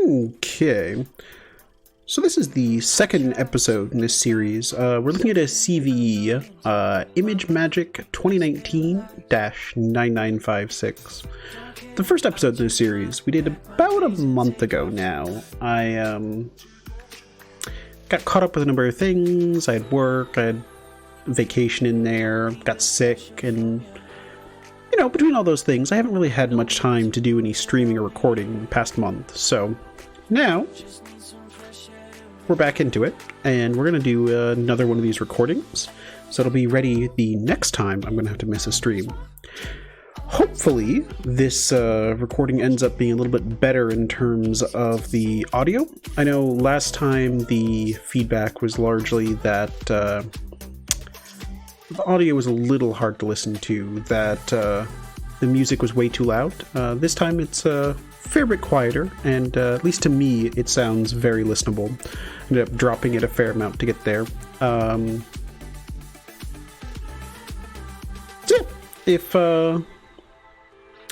Okay, so this is the second episode in this series. We're looking at a CVE, Image Magic 2019-9956. The first episode in this series we did about a month ago now. I got caught up with a number of things. I had work, I had vacation in there, got sick, and between all those things, I haven't really had much time to do any streaming or recording in the past month. So now we're back into it, and we're going to do another one of these recordings. So it'll be ready the next time I'm going to have to miss a stream. Hopefully, this recording ends up being a little bit better in terms of the audio. I know last time the feedback was largely that the audio was a little hard to listen to, that the music was way too loud. This time it's a fair bit quieter, and at least to me it sounds very listenable. I ended up dropping it a fair amount to get there. So yeah, if I'm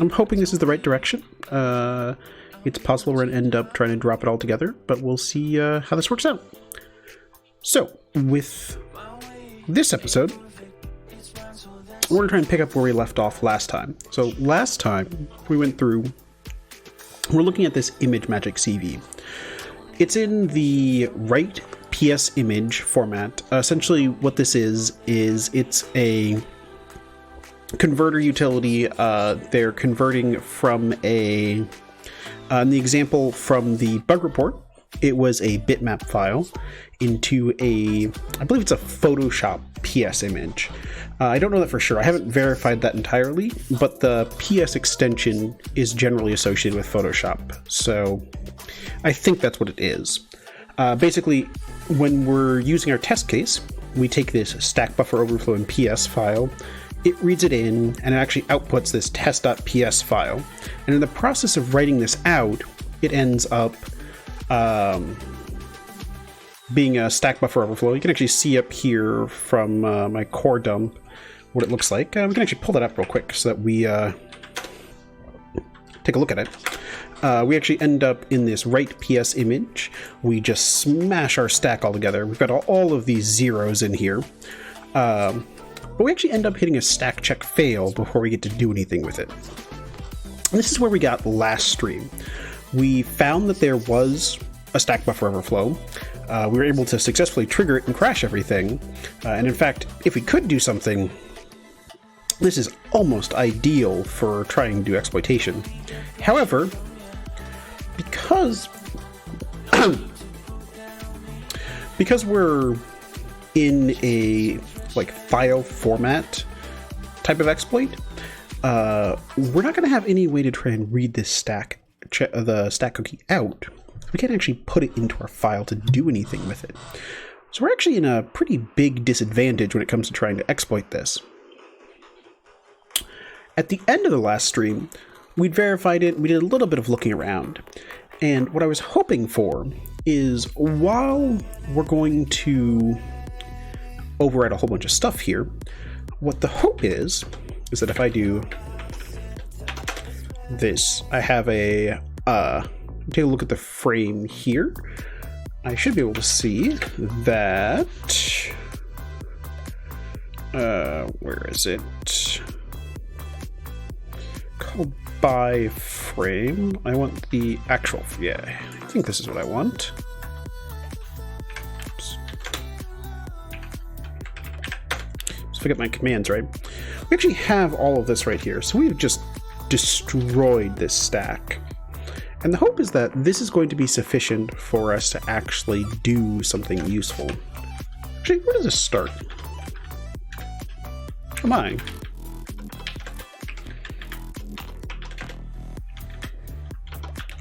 hoping this is the right direction. It's possible we're going to end up trying to drop it all together, but we'll see how this works out. So with this episode, we're going to try and pick up where we left off last time. So last time we went through, we're looking at this Image Magic CV. It's in the right PS image format. Essentially what this is it's a converter utility. They're converting from in the example from the bug report, it was a bitmap file into I believe it's a Photoshop PS image. I don't know that for sure. I haven't verified that entirely, but the PS extension is generally associated with Photoshop. So I think that's what it is. Basically, when we're using our test case, we take this stack buffer overflow in PS file, it reads it in, and it actually outputs this test.ps file. And in the process of writing this out, it ends up being a stack buffer overflow. You can actually see up here from my core dump what it looks like. We can actually pull that up real quick so that we take a look at it. We actually end up in this right PS image. We just smash our stack all together. We've got all of these zeros in here. But we actually end up hitting a stack check fail before we get to do anything with it. And this is where we got last stream. We found that there was a stack buffer overflow. We were able to successfully trigger it and crash everything. And in fact, if we could do something, this is almost ideal for trying to do exploitation. However, because we're in a file format type of exploit, we're not going to have any way to try and read this the stack cookie out. We can't actually put it into our file to do anything with it. So we're actually in a pretty big disadvantage when it comes to trying to exploit this. At the end of the last stream, we'd verified it, we did a little bit of looking around. And what I was hoping for is, while we're going to overwrite a whole bunch of stuff here, what the hope is that if I do this, I have take a look at the frame here. I should be able to see that, where is it? Call by frame. I want the actual, yeah, I think this is what I want. Oops. Let's forget my commands, right? We actually have all of this right here. So we've just destroyed this stack. And the hope is that this is going to be sufficient for us to actually do something useful. Actually, where does this start? Oh my.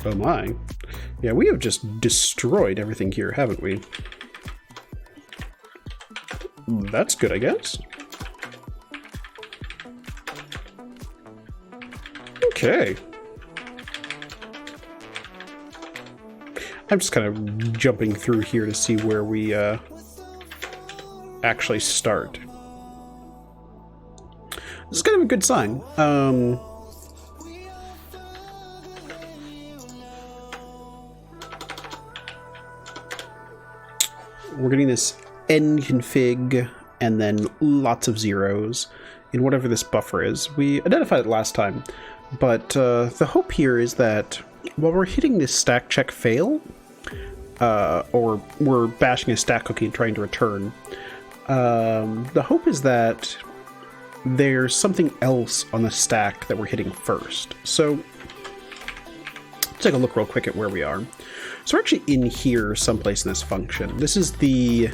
Oh my. Yeah, we have just destroyed everything here, haven't we? That's good, I guess. Okay. I'm just kind of jumping through here to see where we actually start. This is kind of a good sign. we're getting this nconfig and then lots of zeros in whatever this buffer is. We identified it last time, but the hope here is that while we're hitting this stack check fail, or we're bashing a stack cookie and trying to return, the hope is that there's something else on the stack that we're hitting first. So let's take a look real quick at where we are. So we're actually in here someplace in this function. This is the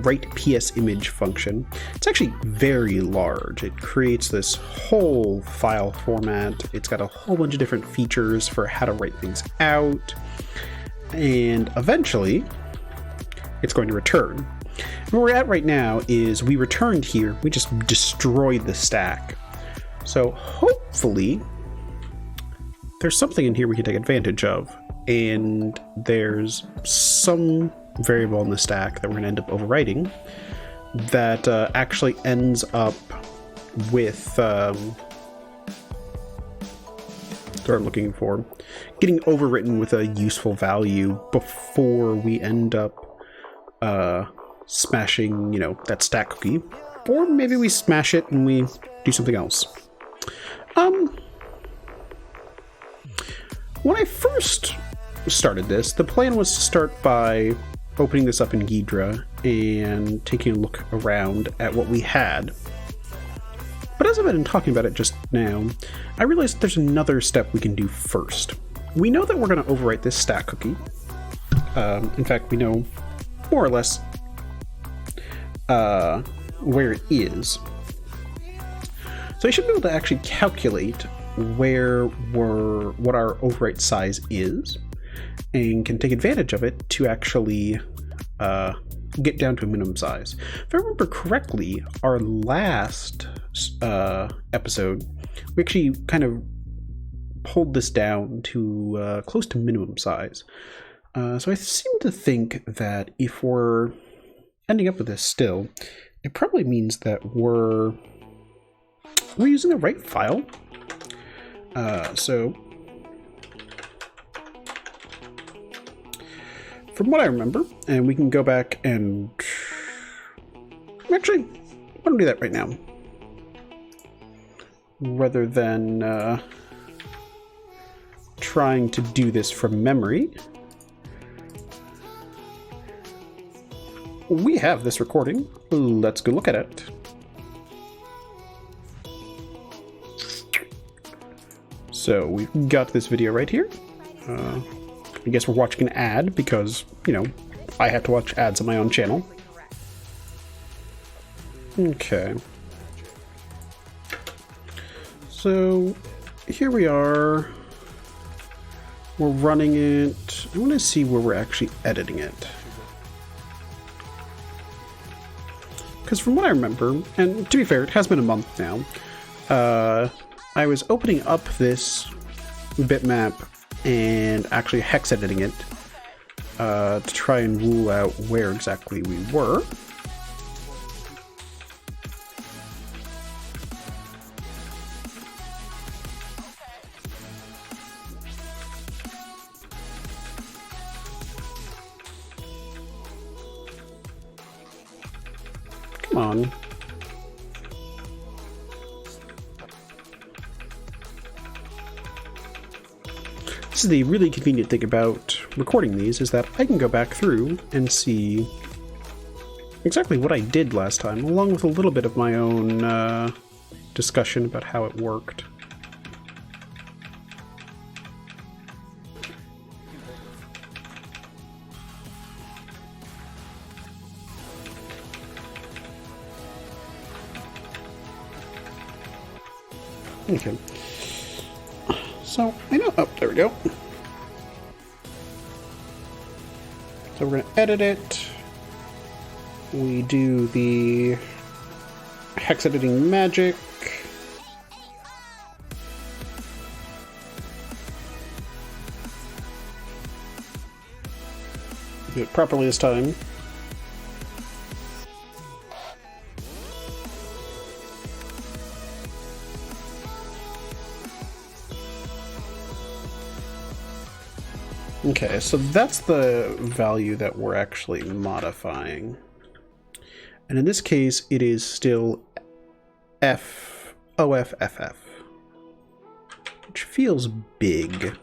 write PS image function. It's actually very large. It creates this whole file format. It's got a whole bunch of different features for how to write things out. And eventually, it's going to return. Where we're at right now is we returned here. We just destroyed the stack. So hopefully, there's something in here we can take advantage of. And there's some variable in the stack that we're going to end up overwriting that actually ends up with what I'm looking for, getting overwritten with a useful value before we end up smashing, you know, that stack cookie. Or maybe we smash it and we do something else. When I first started this, the plan was to start by opening this up in Ghidra and taking a look around at what we had. But as I've been talking about it just now, I realized there's another step we can do first. We know that we're going to overwrite this stack cookie. In fact, we know more or less where it is. So I should be able to actually calculate what our overwrite size is, and can take advantage of it to actually get down to a minimum size. If I remember correctly, our last episode, we actually kind of pulled this down to close to minimum size. So I seem to think that if we're ending up with this still, it probably means that we're using the right file. So from what I remember, and we can go back and actually, I want to do that right now, rather than trying to do this from memory. We have this recording. Let's go look at it. So we've got this video right here. I guess we're watching an ad because, you know, I have to watch ads on my own channel. Okay. So here we are. We're running it. I want to see where we're actually editing it. Because from what I remember, and to be fair, it has been a month now, I was opening up this bitmap and actually hex editing it to try and rule out where exactly we were. Come on. This is the really convenient thing about recording these, is that I can go back through and see exactly what I did last time, along with a little bit of my own discussion about how it worked. Okay. So, I know, oh, there we go. So we're going to edit it. We do the hex editing magic. Do it properly this time. Okay, so that's the value that we're actually modifying. And in this case, it is still OFFF, which feels big.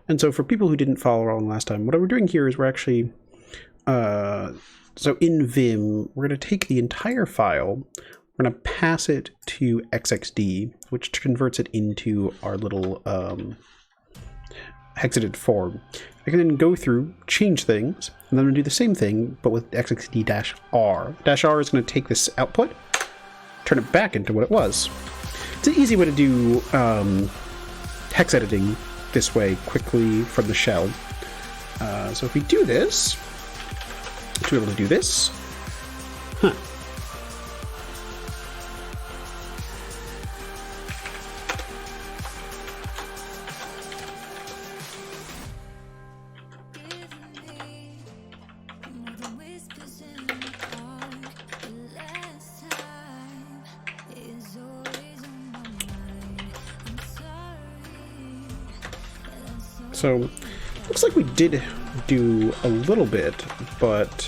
And so for people who didn't follow along last time, what we're doing here is we're actually, so in Vim, we're going to take the entire file, we're going to pass it to XXD, which converts it into our little hexated form. I can then go through, change things, and then I'm going to do the same thing, but with XXD-R. -R is going to take this output, turn it back into what it was. It's an easy way to do hex editing this way quickly from the shell. So if we do this, to be able to do this, So, looks like we did do a little bit, but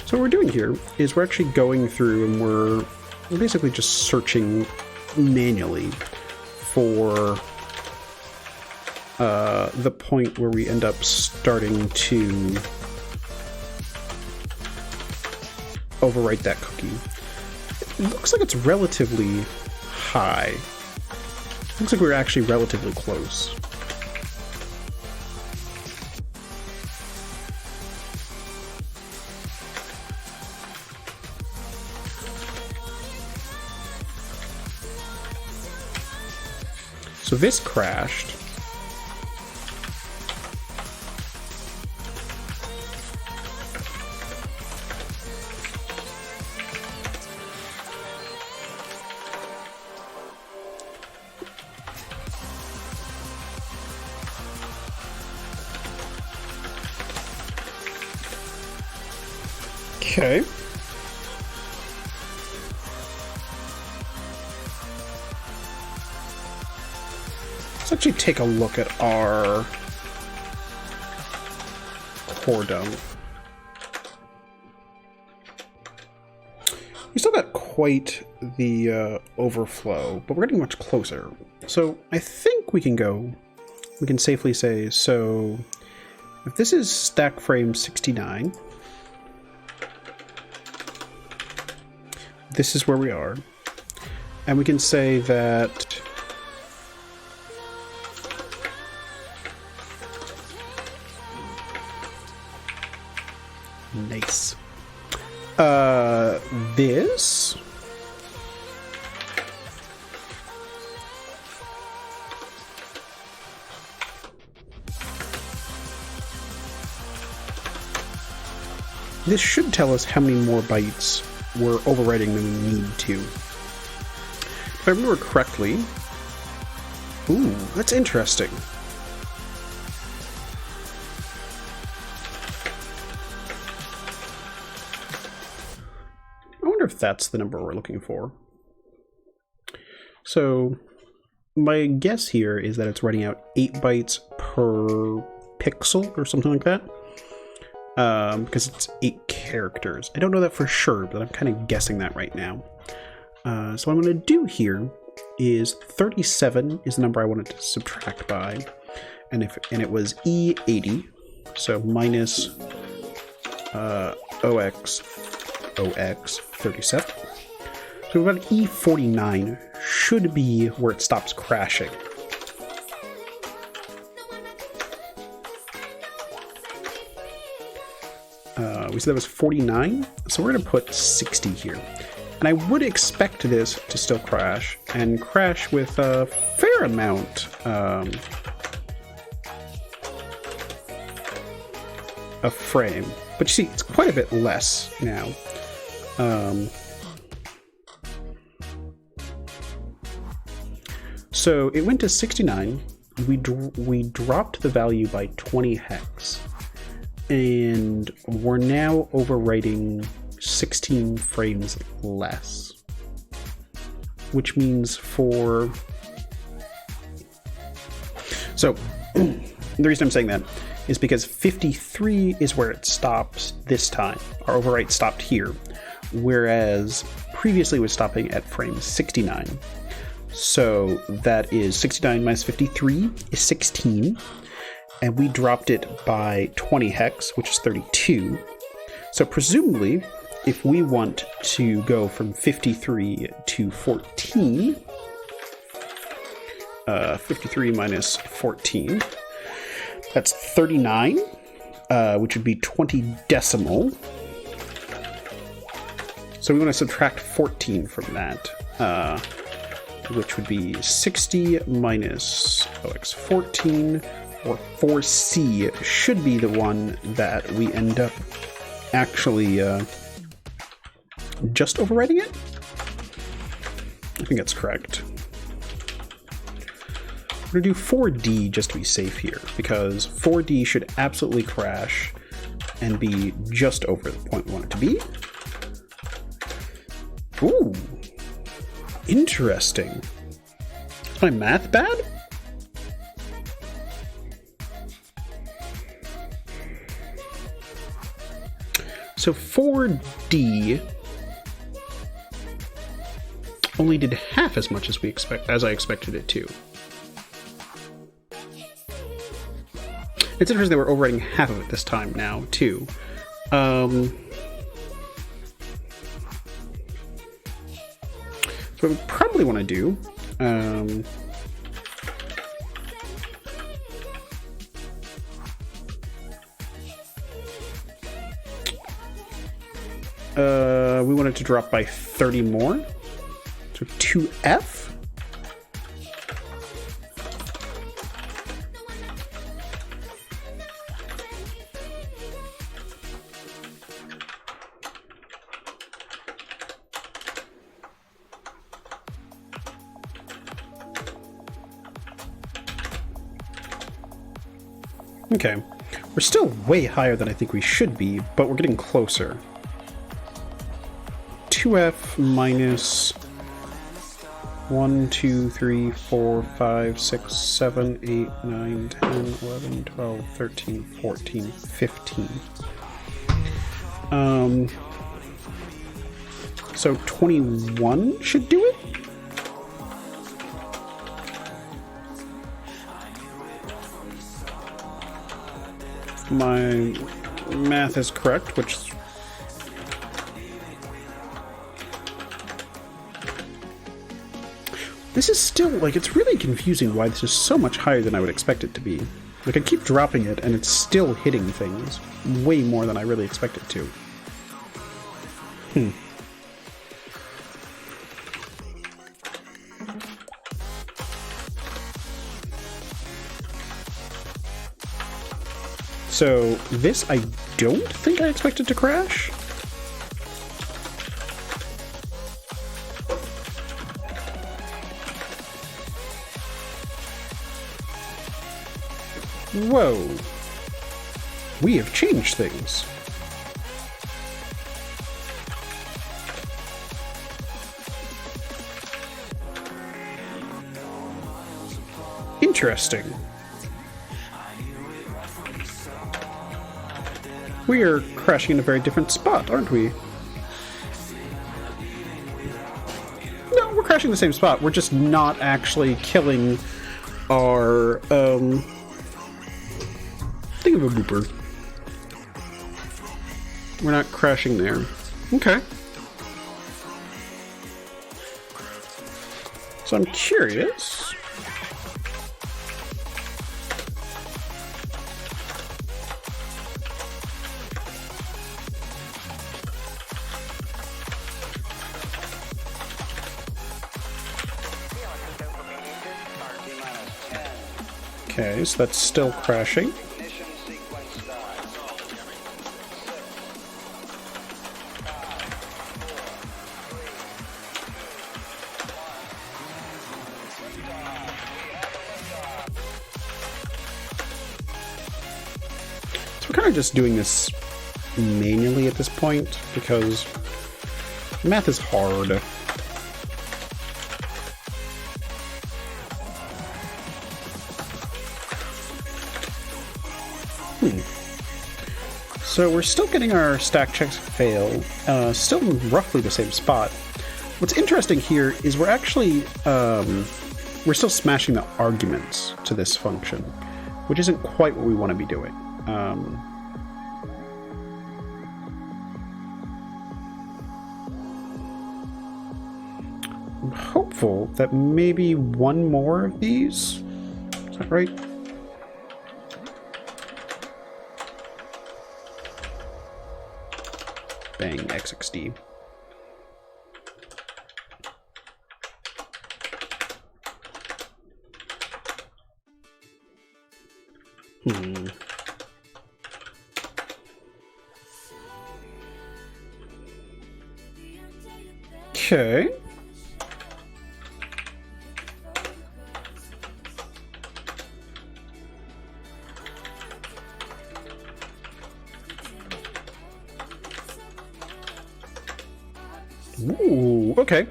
so what we're doing here is we're actually going through and we're basically just searching manually for the point where we end up starting to overwrite that cookie. It looks like it's relatively high. Looks like we're actually relatively close. So this crashed. Okay. Let's actually take a look at our core dump. We still got quite the overflow, but we're getting much closer. So I think we can safely say, so if this is stack frame 69, this is where we are, and we can say that nice. This should tell us how many more bytes we're overwriting than we need to. If I remember correctly, ooh, that's interesting. I wonder if that's the number we're looking for. So my guess here is that it's writing out 8 bytes per pixel or something like that. Because it's 8 characters. I don't know that for sure, but I'm kind of guessing that right now. So what I'm going to do here is 37 is the number I wanted to subtract by, and it was E80, so minus OX 37. So we've got E49 should be where it stops crashing. We said that was 49, so we're going to put 60 here. And I would expect this to still crash, and crash with a fair amount of frame. But you see, it's quite a bit less now. So it went to 69. We dropped the value by 20 hex. And we're now overwriting 16 frames less. Which means for... So, the reason I'm saying that is because 53 is where it stops this time. Our overwrite stopped here, whereas previously it was stopping at frame 69. So that is 69 minus 53 is 16, and we dropped it by 20 hex, which is 32. So presumably, if we want to go from 53 to 14, 53 minus 14, that's 39, which would be 20 decimal. So we want to subtract 14 from that, which would be 60 minus OX14, or 4C should be the one that we end up actually just overwriting it? I think that's correct. We're going to do 4D just to be safe here, because 4D should absolutely crash and be just over the point we want it to be. Ooh, interesting. Is my math bad? So 4D only did half as much as I expected it to. It's interesting that we're overwriting half of it this time now, too. So what we probably want to do... we want it to drop by 30 more. So 2F. Okay, we're still way higher than I think we should be, but we're getting closer. 2F minus 1, 2, 3, 4, 5, 6, 7, 8, 9, 10, 11, 12, 13, 14, 15. So 21 should do it? My math is correct, which is... This is still, like, it's really confusing why this is so much higher than I would expect it to be. Like, I keep dropping it, and it's still hitting things way more than I really expect it to. So, this I don't think I expected to crash. Whoa. We have changed things. Interesting. We are crashing in a very different spot, aren't we? No, we're crashing in the same spot. We're just not actually killing our, think of a booper. We're not crashing there. Okay. So I'm curious. Okay, so that's still crashing. kind of just doing this manually at this point because math is hard. So we're still getting our stack checks fail, still in roughly the same spot. What's interesting here is we're actually, we're still smashing the arguments to this function, which isn't quite what we want to be doing. I'm hopeful that maybe one more of these, is that right? Bang, XXD. Okay. Ooh, okay.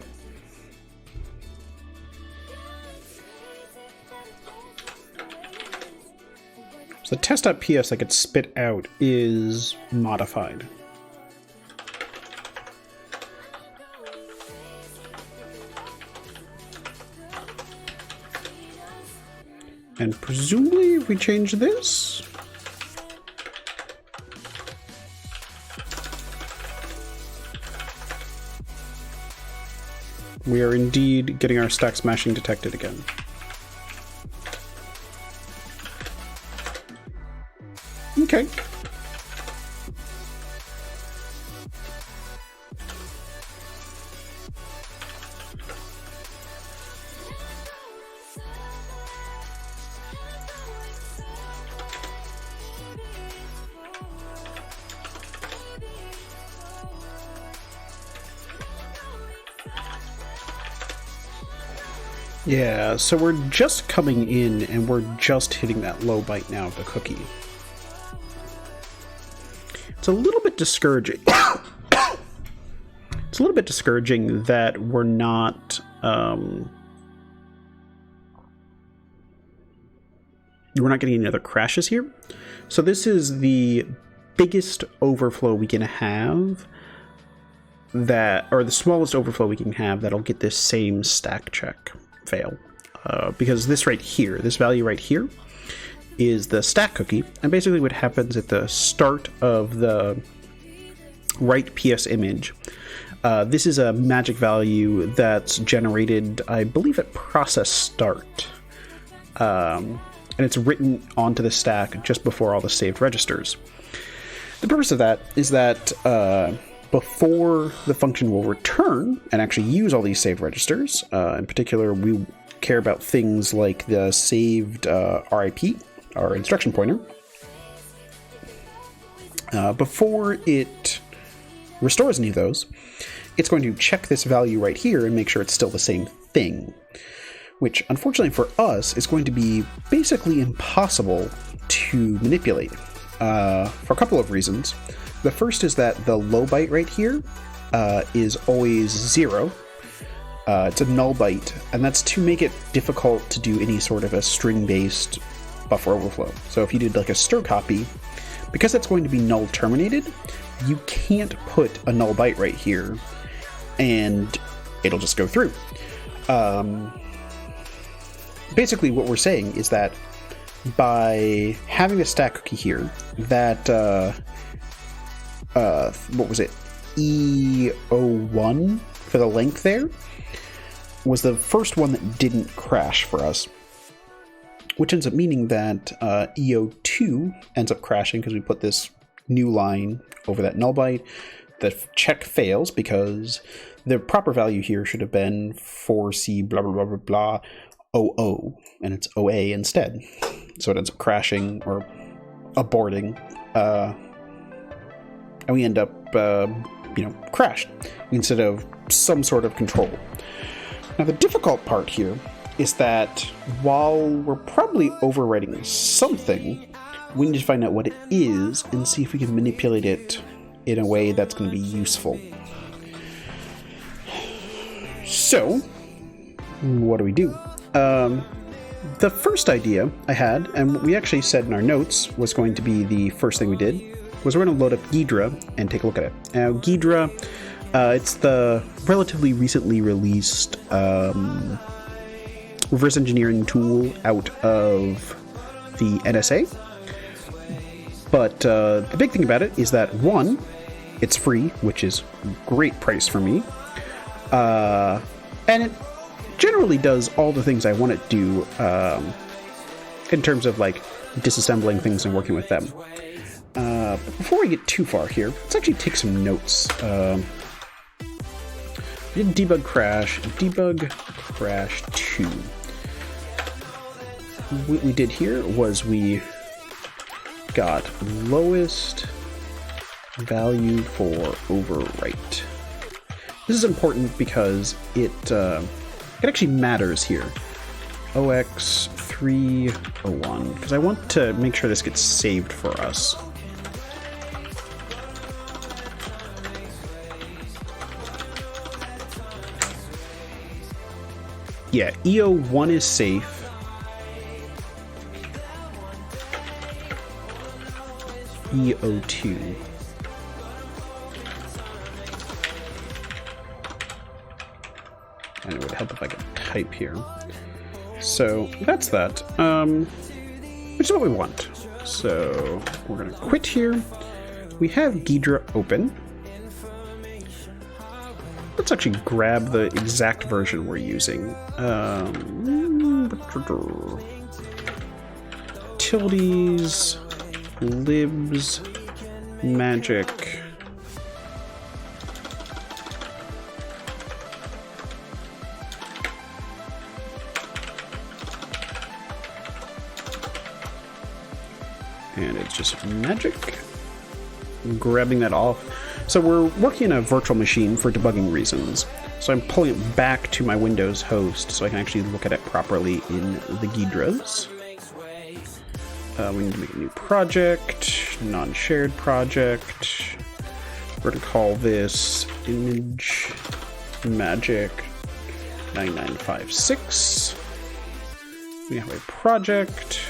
So the test.ps I could spit out is modified. And presumably if we change this, we are indeed getting our stack smashing detected again. Okay. Yeah, so we're just coming in and we're just hitting that low byte now of the cookie. It's a little bit discouraging. It's a little bit discouraging that we're not getting any other crashes here. So this is the biggest overflow we can have or the smallest overflow we can have that'll get this same stack check fail. Because this right here, this value right here, is the stack cookie, and basically what happens at the start of the write PS image, this is a magic value that's generated, I believe, at process start, and it's written onto the stack just before all the saved registers. The purpose of that is that before the function will return and actually use all these saved registers, in particular we care about things like the saved RIP, our instruction pointer. Before it restores any of those, it's going to check this value right here and make sure it's still the same thing, which unfortunately for us is going to be basically impossible to manipulate for a couple of reasons. The first is that the low byte right here is always 0. It's a null byte, and that's to make it difficult to do any sort of a string-based buffer overflow. So if you did like a stir copy, because that's going to be null terminated, you can't put a null byte right here and it'll just go through. Basically what we're saying is that by having the stack cookie here, that what was it, E01 for the length there, was the first one that didn't crash for us, which ends up meaning that EO2 ends up crashing because we put this new line over that null byte. The check fails because the proper value here should have been 4C blah blah blah blah blah 00, and it's OA instead. So it ends up crashing or aborting, and we end up crashed instead of some sort of control. Now the difficult part here is that while we're probably overwriting something, we need to find out what it is and see if we can manipulate it in a way that's going to be useful. So, what do we do? The first idea I had, and we actually said in our notes was going to be the first thing we did, was we're going to load up Ghidra and take a look at it. Now, Ghidra, it's the relatively recently released reverse engineering tool out of the NSA. But the big thing about it is that, one, it's free, which is a great price for me. And it generally does all the things I want it to do in terms of like disassembling things and working with them. But before we get too far here, let's actually take some notes. We did debug crash 2. What we did here was we got lowest value for overwrite. This is important because it actually matters here. OX301, because I want to make sure this gets saved for us. Yeah, EO1 is safe. EO2. And it would help if I could type here. So that's that, which is what we want. So we're going to quit here. We have Ghidra open. Let's actually grab the exact version we're using. Utilities, libs, magic. And it's just magic. Grabbing that off. So we're working in a virtual machine for debugging reasons. So I'm pulling it back to my Windows host so I can actually look at it properly in the Ghidras. We need to make a new project, non-shared project. We're going to call this image magic 9956. We have a project.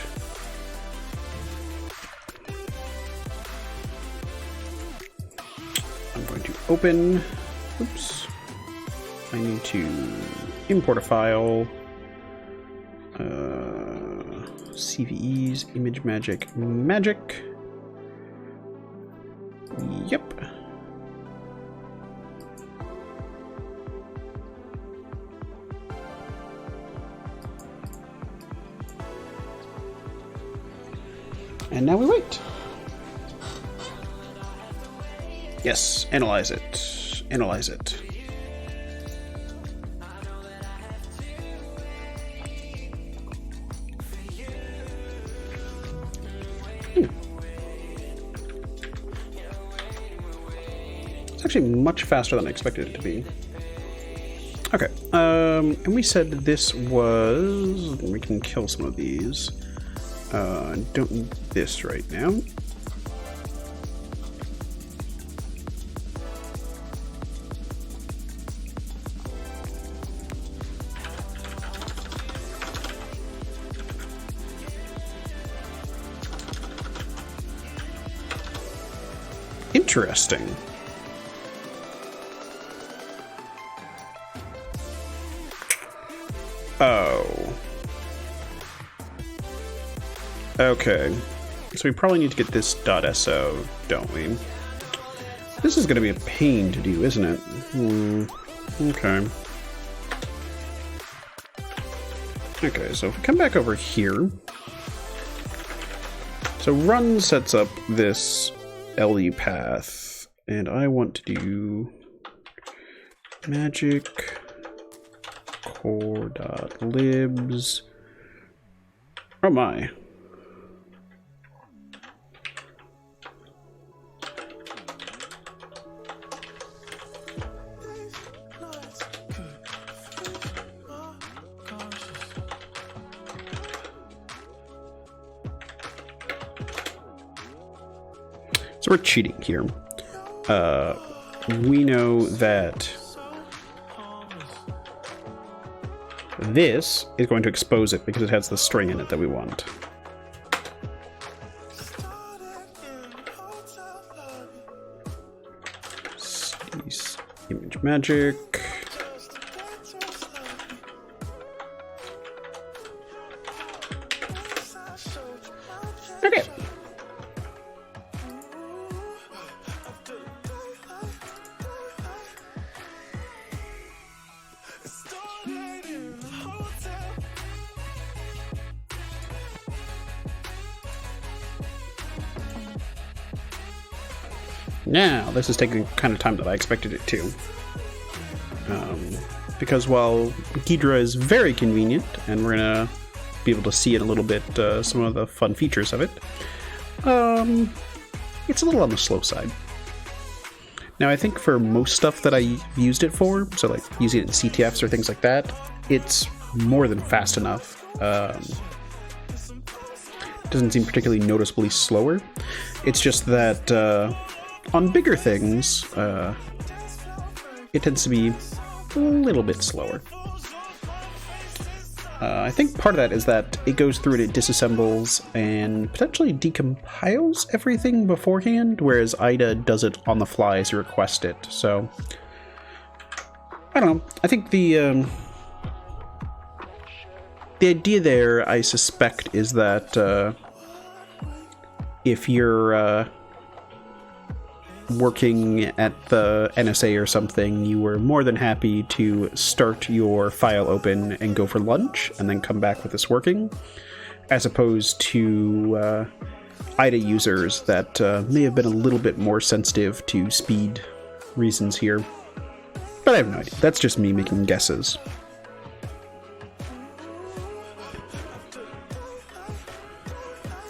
I'm going to open. Oops. I need to import a file. CVEs, image magic. Yep. And now we wait. Yes, analyze it. Analyze it. It's actually much faster than I expected it to be. Okay, and we said this was... We can kill some of these. Don't need this right now. Interesting. Oh. Okay. So we probably need to get this .so, don't we? This is going to be a pain to do, isn't it? Okay. Okay, so if we come back over here. So run sets up this LE path, and I want to do magic core.libs. Oh my. So we're cheating here. We know that this is going to expose it because it has the string in it that we want. Image magic. Okay. Now, this is taking kind of time that I expected it to. Because while Ghidra is very convenient, and we're going to be able to see in a little bit some of the fun features of it, it's a little on the slow side. Now, I think for most stuff that I used it for, so like using it in CTFs or things like that, it's more than fast enough. It doesn't seem particularly noticeably slower. It's just that on bigger things, it tends to be a little bit slower. I think part of that is that it goes through and it disassembles and potentially decompiles everything beforehand, whereas IDA does it on the fly as you request it. So, I don't know. I think the idea there, I suspect, is that if you're working at the NSA or something, you were more than happy to start your file open and go for lunch and then come back with this working, as opposed to IDA users that may have been a little bit more sensitive to speed reasons here. But I have no idea. That's just me making guesses.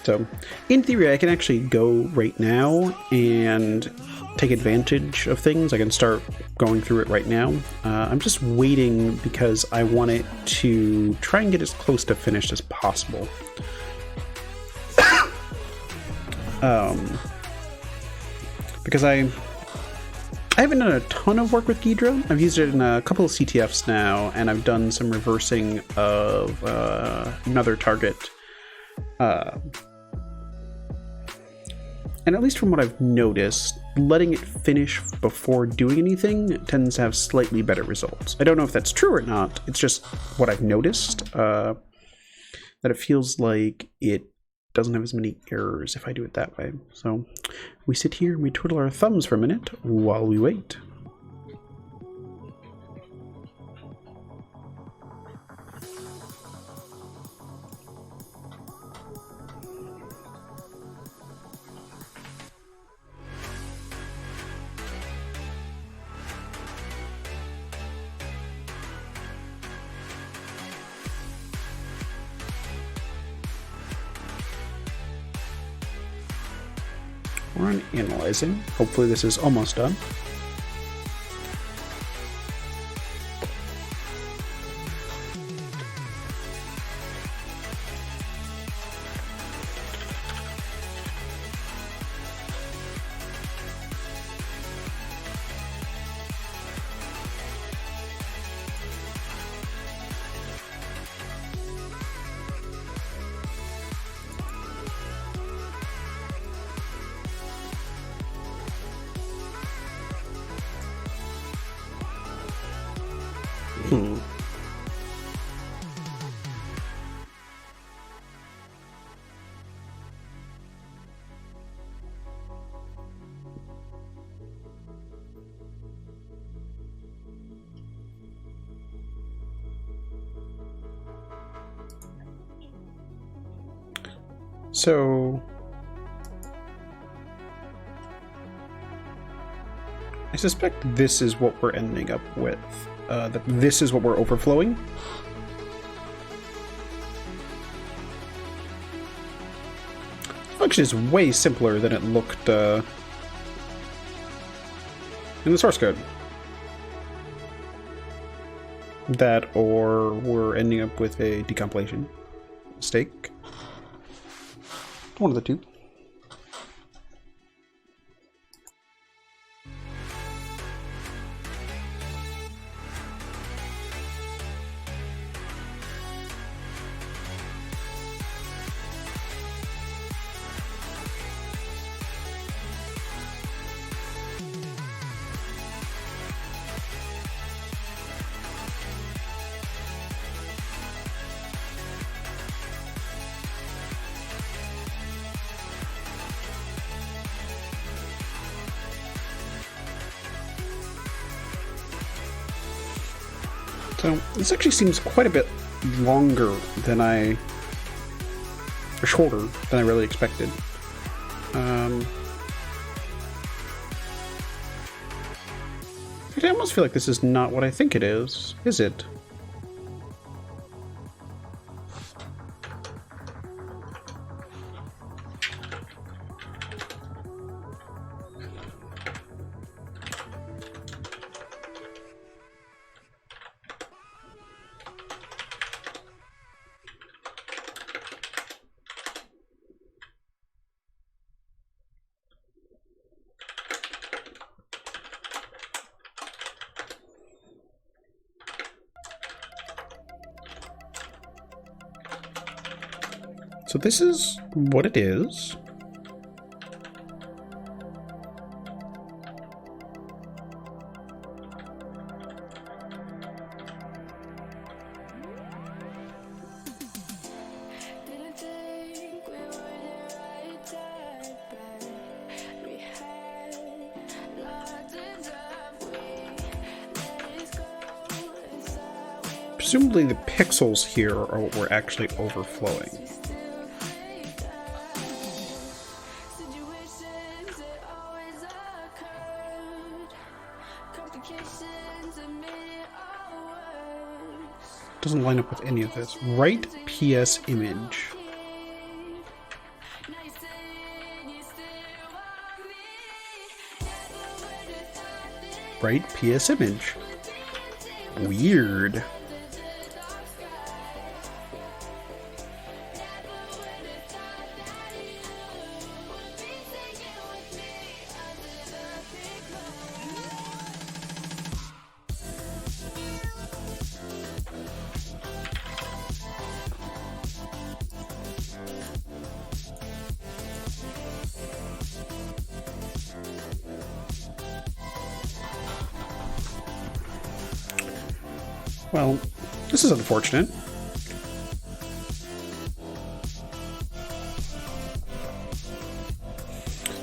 So, in theory, I can actually go right now and take advantage of things. I can start going through it right now. I'm just waiting because I want it to try and get as close to finished as possible. Because I haven't done a ton of work with Ghidra. I've used it in a couple of CTFs now, and I've done some reversing of another target. And at least from what I've noticed, letting it finish before doing anything tends to have slightly better results. I don't know if that's true or not. It's just what I've noticed, that it feels like it doesn't have as many errors if I do it that way. So we sit here and we twiddle our thumbs for a minute while we wait. We're on analyzing. Hopefully this is almost done. So I suspect this is what we're ending up with. That this is what we're overflowing. Function is way simpler than it looked in the source code. That, or we're ending up with a decompilation mistake. One of the two. So this actually seems quite a bit longer than or shorter than I really expected. I almost feel like this is not what I think it is it? So this is what it is. Presumably the pixels here are what we're actually overflowing. Doesn't line up with any of this. Write PS image. Write PS image. Weird. Well, this is unfortunate.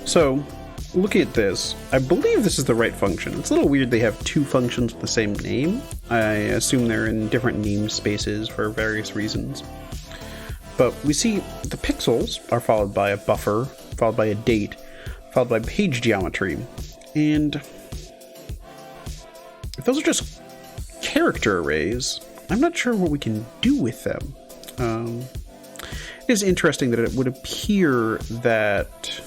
So, looking at this, I believe this is the right function. It's a little weird they have two functions with the same name. I assume they're in different namespaces for various reasons. But we see the pixels are followed by a buffer, followed by a date, followed by page geometry. And if those are just character arrays, I'm not sure what we can do with them. It is interesting that it would appear that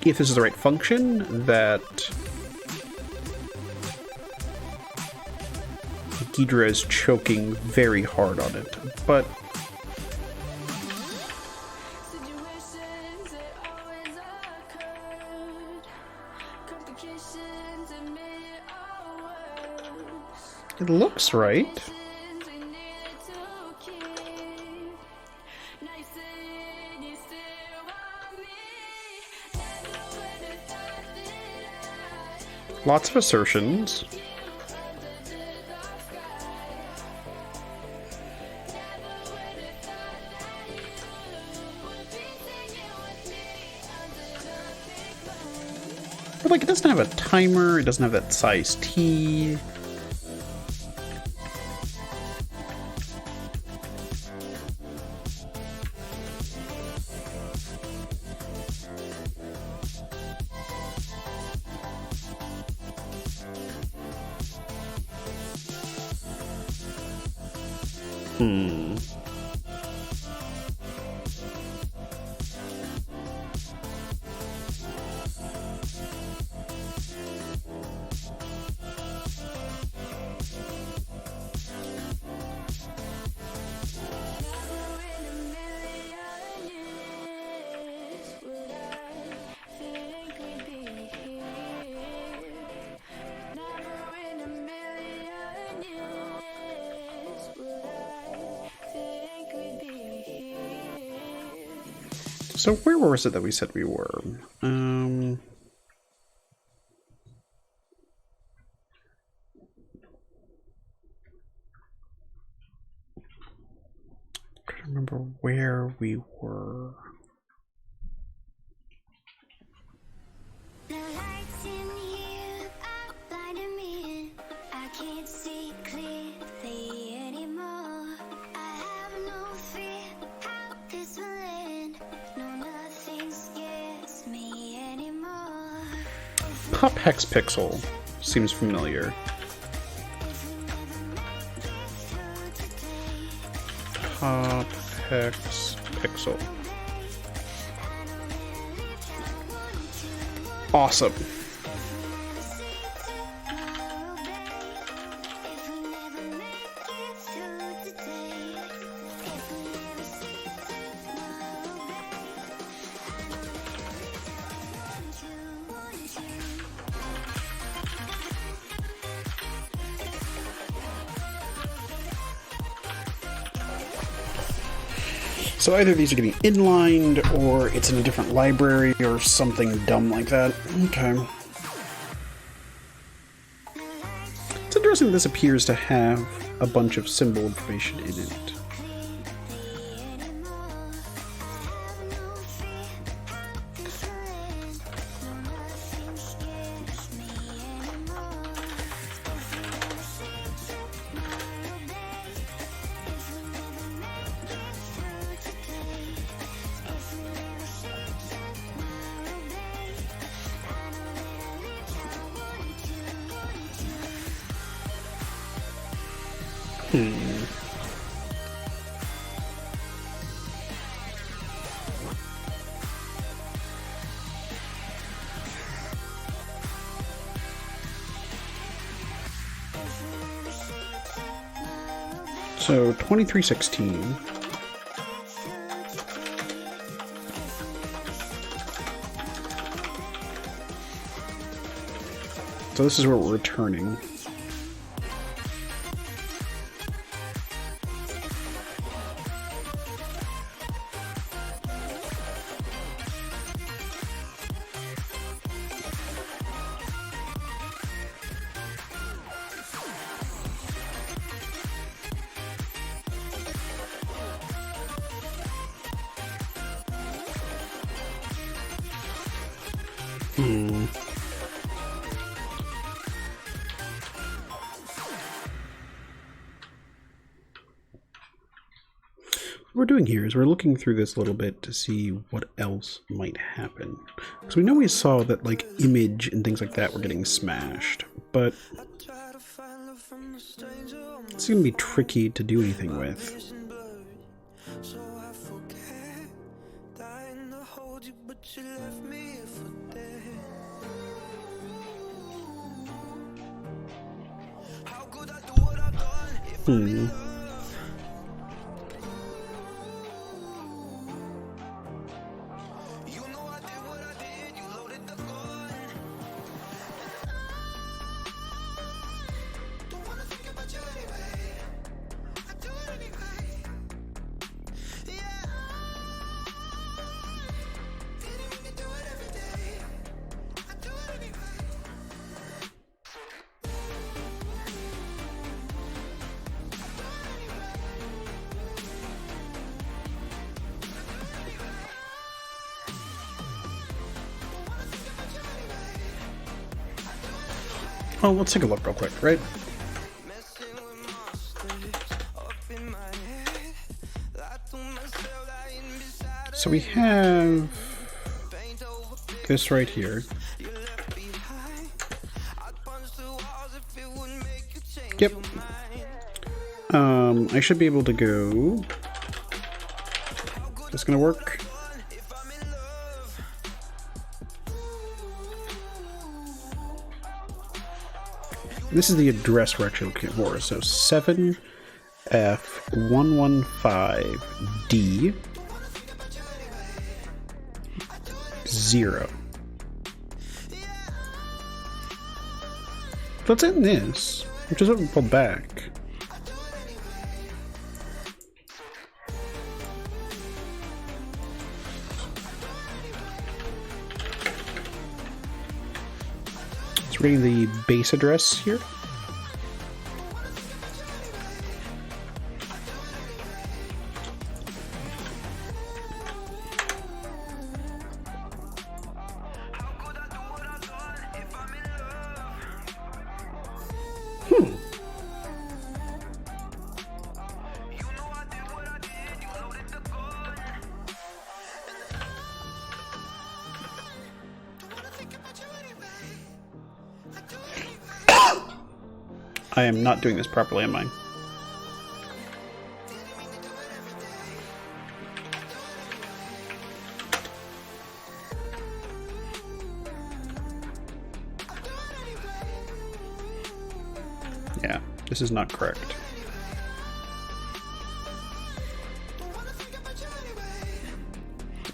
if this is the right function, that Ghidra is choking very hard on it, but it looks right. Lots of assertions. But like, it doesn't have a timer, it doesn't have that size T. So where was it that we said we were? I don't remember where we were. Pop Hex Pixel seems familiar. Pop Hex Pixel. Awesome. So either these are getting inlined, or it's in a different library, or something dumb like that. Okay. It's interesting that this appears to have a bunch of symbol information in it. So 2316. So this is what we're returning. What we're doing here is we're looking through this a little bit to see what else might happen. Because we know we saw that, like, image and things like that were getting smashed, but it's going to be tricky to do anything with. Well, let's take a look real quick, right? So we have this right here. Yep. I should be able to go. Is this gonna work? This is the address we're actually looking for. So 7F115D 0. Let's end this, which is what we pulled back. It's reading the base address here. I am not doing this properly, am I? Yeah, this is not correct.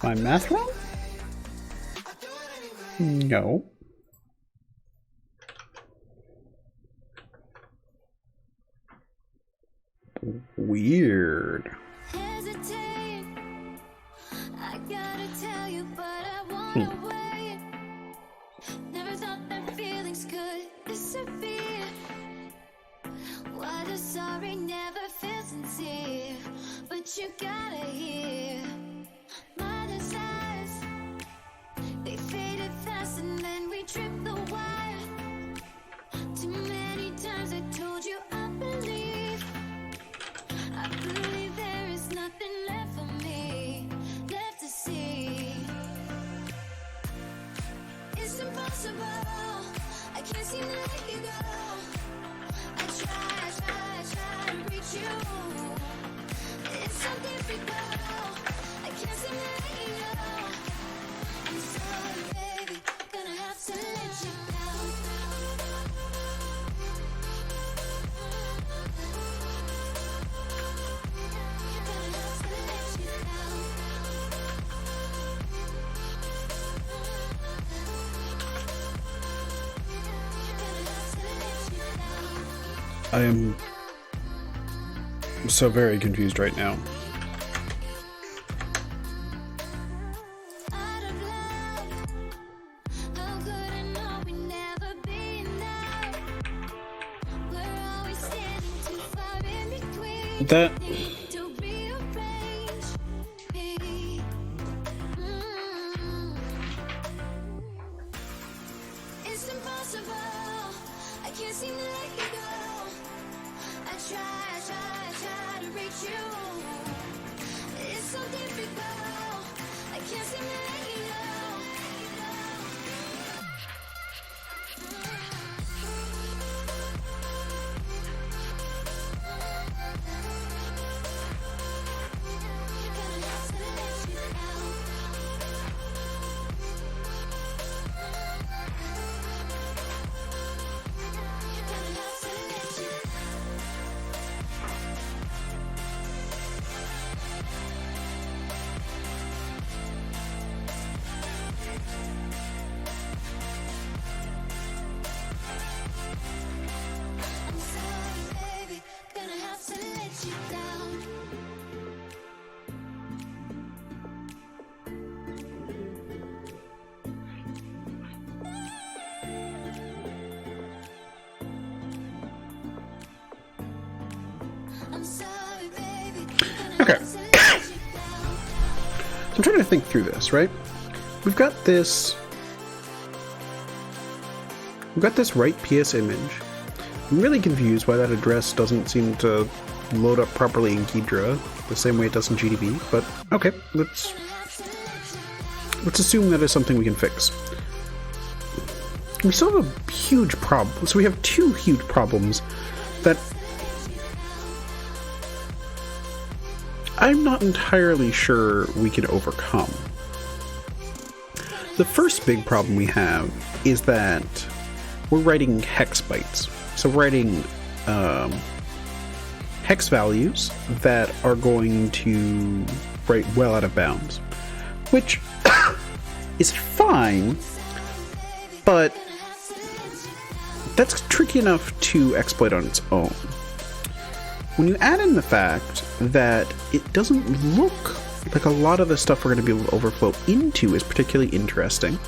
My math wrong? No. Weird. Hesitate. I gotta tell you, but I wanna wait. Never thought that feelings could disappear. Why does sorry never feel sincere? But you gotta hear my desires. They faded fast and then we tripped the wire. Too many times I told you I believe. I believe there is nothing left for me, left to see. It's impossible, I can't seem to let you go. I try to reach you. It's so difficult, I can't seem to let you go. I'm sorry, baby, gonna have to let you down. I am so very confused right now. That... It's impossible, I can't seem to let you go. I try to reach you. It's so difficult, I can't seem to let you go. Gonna have to let you down. Gonna have to let you down. I'm sorry, baby, gonna have to let you down. I'm sorry, baby, gonna Okay. have to let you down. So I'm trying to think through this, right? We've got this right PS image. I'm really confused why that address doesn't seem to load up properly in Ghidra the same way it does in GDB, but okay, let's assume that is something we can fix. We still have a huge problem. So we have two huge problems that I'm not entirely sure we can overcome. The first big problem we have is that we're writing hex bytes. So writing hex values that are going to write well out of bounds, which is fine, but that's tricky enough to exploit on its own. When you add in the fact that it doesn't look like a lot of the stuff we're going to be able to overflow into is particularly interesting,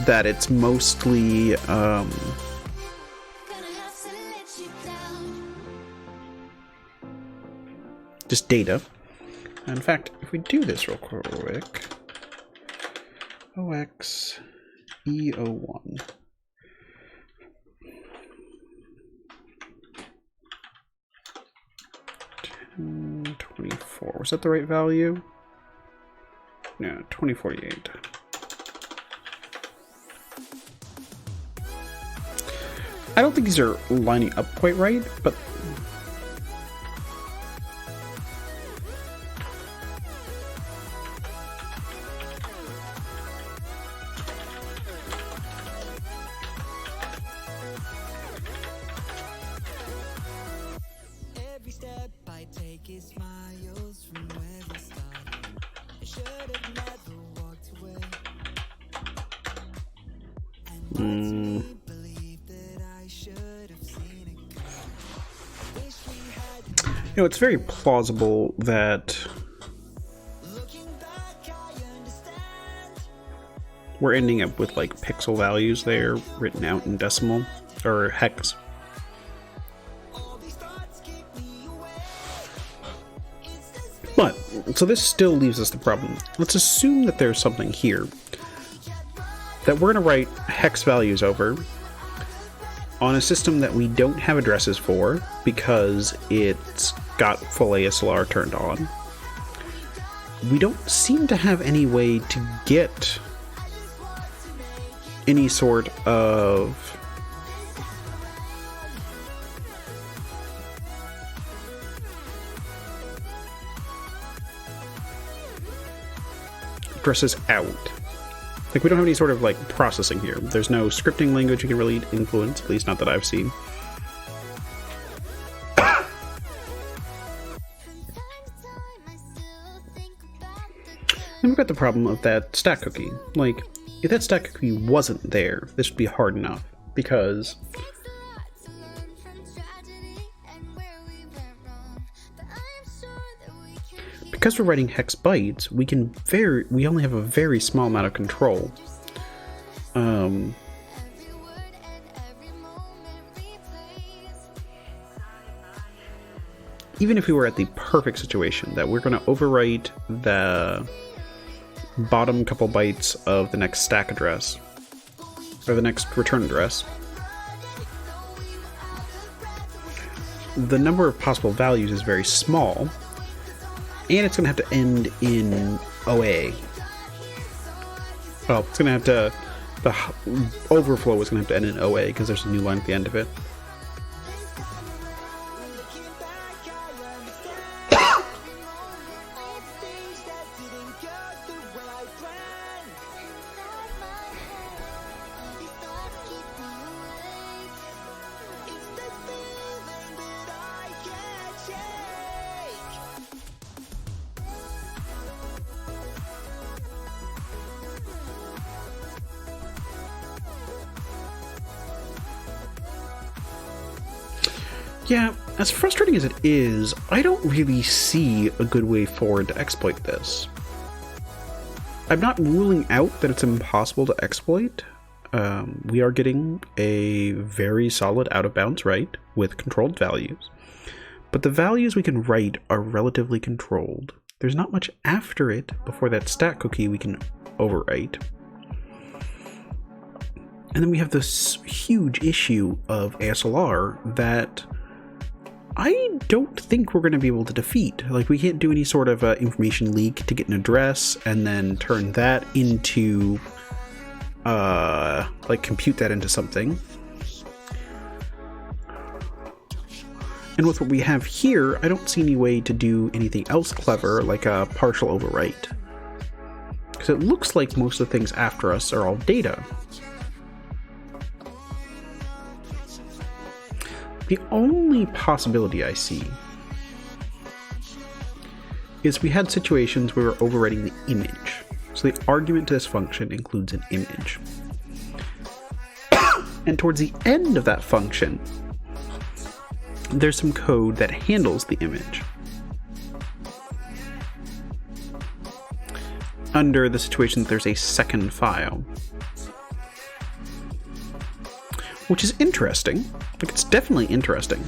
that it's mostly Gonna have to let you down. just data. In fact, if we do this real quick, OXE01. 24. Was that the right value? No, 2048. I don't think these are lining up quite right, but Every step I take is miles from where we started. I should have never walked away. And makes me believe that I should have seen it coming. Wish we had it's very plausible that looking back, I understand. we're ending up with like pixel values there written out in decimal or hex. All these thoughts keep me away. It's the speed But so this still leaves us the problem. Let's assume that there's something here that we're going to write hex values over on a system that we don't have addresses for because it's got full ASLR turned on. We don't seem to have any way to get any sort of addresses out. Like, we don't have any sort of, like, processing here. There's no scripting language you can really influence, at least not that I've seen. And we've got the problem of that stack cookie. Like, if that stack cookie wasn't there, this would be hard enough, because we're writing hex bytes, we only have a very small amount of control. Even if we were at the perfect situation that we're going to overwrite the bottom couple bytes of the next stack address, or the next return address, the number of possible values is very small, and it's going to have to end in OA. Well, it's going to have to, the overflow is going to have to end in OA because there's a new line at the end of it. Yeah, as frustrating as it is, I don't really see a good way forward to exploit this. I'm not ruling out that it's impossible to exploit. We are getting a very solid out-of-bounds write with controlled values. But the values we can write are relatively controlled. There's not much after it before that stack cookie we can overwrite. And then we have this huge issue of ASLR that I don't think we're going to be able to defeat. Like, we can't do any sort of information leak to get an address and then turn that into, like, compute that into something. And with what we have here, I don't see any way to do anything else clever, like a partial overwrite. Because it looks like most of the things after us are all data. The only possibility I see is we had situations where we're overwriting the image. So the argument to this function includes an image. And towards the end of that function, there's some code that handles the image. Under the situation that there's a second file. Which is interesting. Like, it's definitely interesting.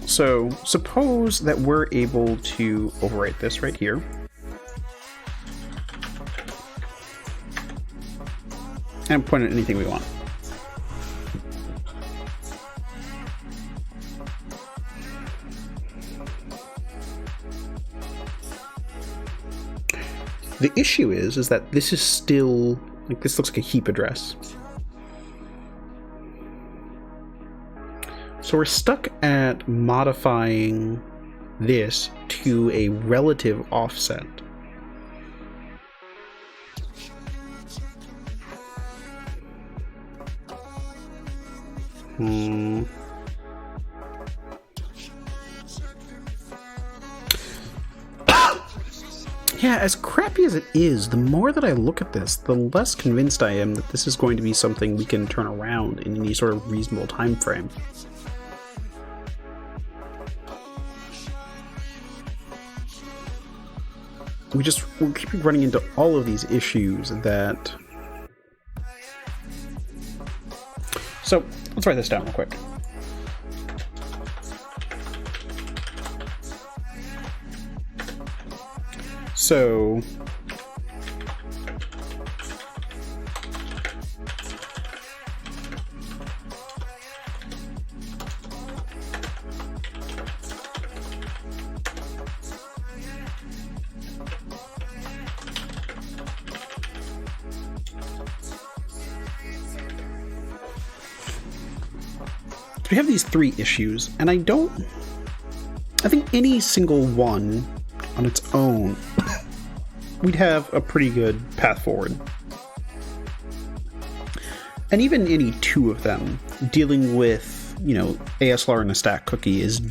So suppose that we're able to overwrite this right here. And point at anything we want. The issue is that this is still, like, this looks like a heap address. So we're stuck at modifying this to a relative offset. Yeah, as crappy as it is, the more that I look at this, the less convinced I am that this is going to be something we can turn around in any sort of reasonable time frame. We keep running into all of these issues that... So, let's write this down real quick. So... we have these three issues, and I think any single one on its own, we'd have a pretty good path forward. And even any two of them, dealing with, you know, ASLR and a stack cookie is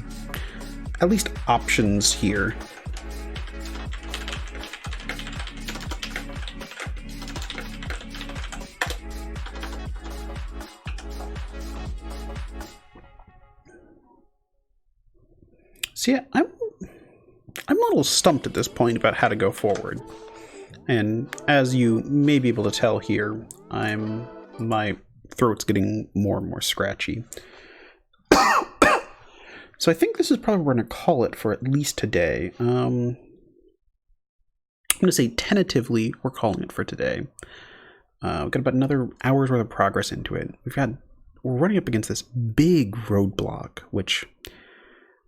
at least options here. So yeah, I'm a little stumped at this point about how to go forward. And as you may be able to tell here, my throat's getting more and more scratchy. So I think this is probably what we're going to call it for at least today. I'm going to say tentatively we're calling it for today. We've got about another hour's worth of progress into it. We're running up against this big roadblock, which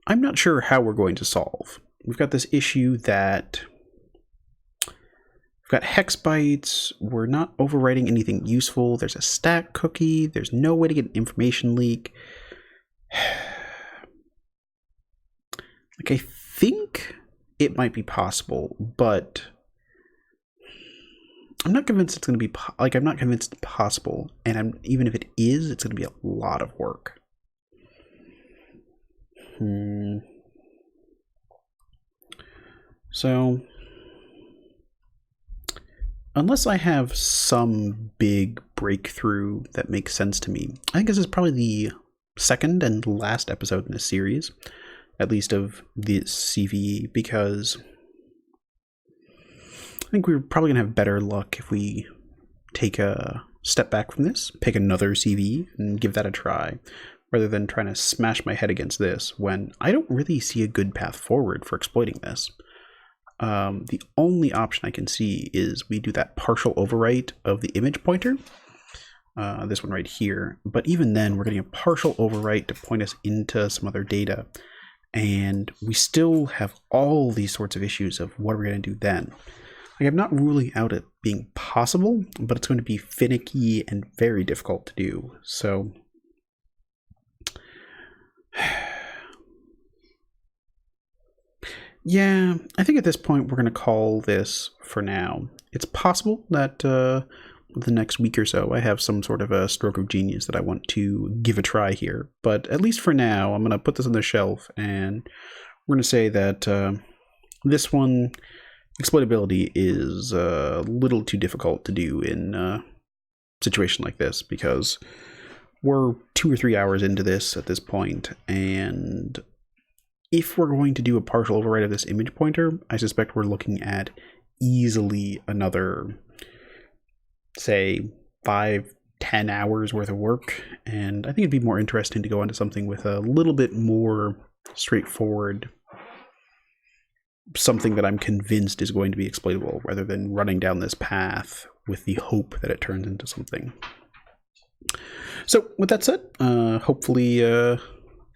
I'm not sure how we're going to solve. We've got this issue that we've got hex bytes. We're not overwriting anything useful. There's a stack cookie. There's no way to get an information leak. Like, I think it might be possible, but I'm not convinced it's going to be I'm not convinced it's possible. And even if it is, it's going to be a lot of work. So, unless I have some big breakthrough that makes sense to me, I think this is probably the second and last episode in this series, at least of this CVE, because I think we're probably going to have better luck if we take a step back from this, pick another CVE, and give that a try, rather than trying to smash my head against this when I don't really see a good path forward for exploiting this. The only option I can see is we do that partial overwrite of the image pointer, this one right here, but even then we're getting a partial overwrite to point us into some other data, and we still have all these sorts of issues of what we're going to do then. Like, I'm not ruling out it being possible, but it's going to be finicky and very difficult to do, so... Yeah, I think at this point we're going to call this for now. It's possible that the next week or so I have some sort of a stroke of genius that I want to give a try here. But at least for now, I'm going to put this on the shelf, and we're going to say that this one, exploitability, is a little too difficult to do in a situation like this, because we're 2 or 3 hours into this at this point, and if we're going to do a partial override of this image pointer, I suspect we're looking at easily another, say, 5-10 hours worth of work, and I think it'd be more interesting to go into something with a little bit more straightforward, something that I'm convinced is going to be exploitable, rather than running down this path with the hope that it turns into something. So, with that said, hopefully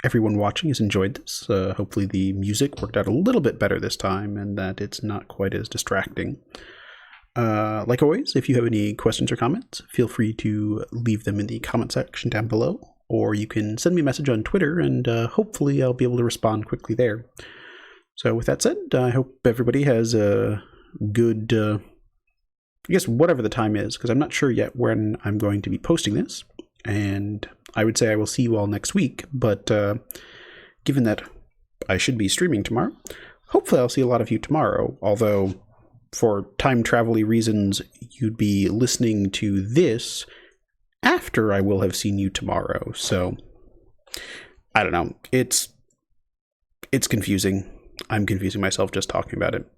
everyone watching has enjoyed this. Hopefully the music worked out a little bit better this time, and that it's not quite as distracting. Like always, if you have any questions or comments, feel free to leave them in the comment section down below, or you can send me a message on Twitter, and hopefully I'll be able to respond quickly there. So with that said, I hope everybody has a good, I guess whatever the time is, because I'm not sure yet when I'm going to be posting this, and I would say I will see you all next week, but given that I should be streaming tomorrow, hopefully I'll see a lot of you tomorrow, although for time travel-y reasons, you'd be listening to this after I will have seen you tomorrow. So, I don't know. It's confusing. I'm confusing myself just talking about it.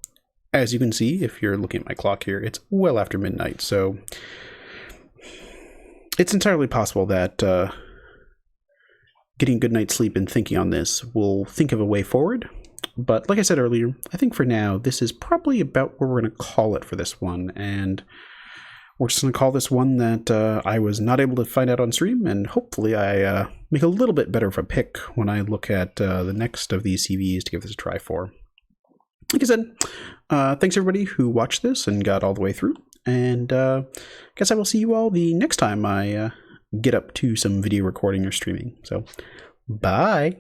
As you can see, if you're looking at my clock here, it's well after midnight, so it's entirely possible that getting a good night's sleep and thinking on this will think of a way forward. But like I said earlier, I think for now, this is probably about where we're going to call it for this one. And we're just going to call this one that I was not able to find out on stream. And hopefully I make a little bit better of a pick when I look at the next of these CVs to give this a try for. Like I said, thanks everybody who watched this and got all the way through. And I guess I will see you all the next time I get up to some video recording or streaming. So, bye!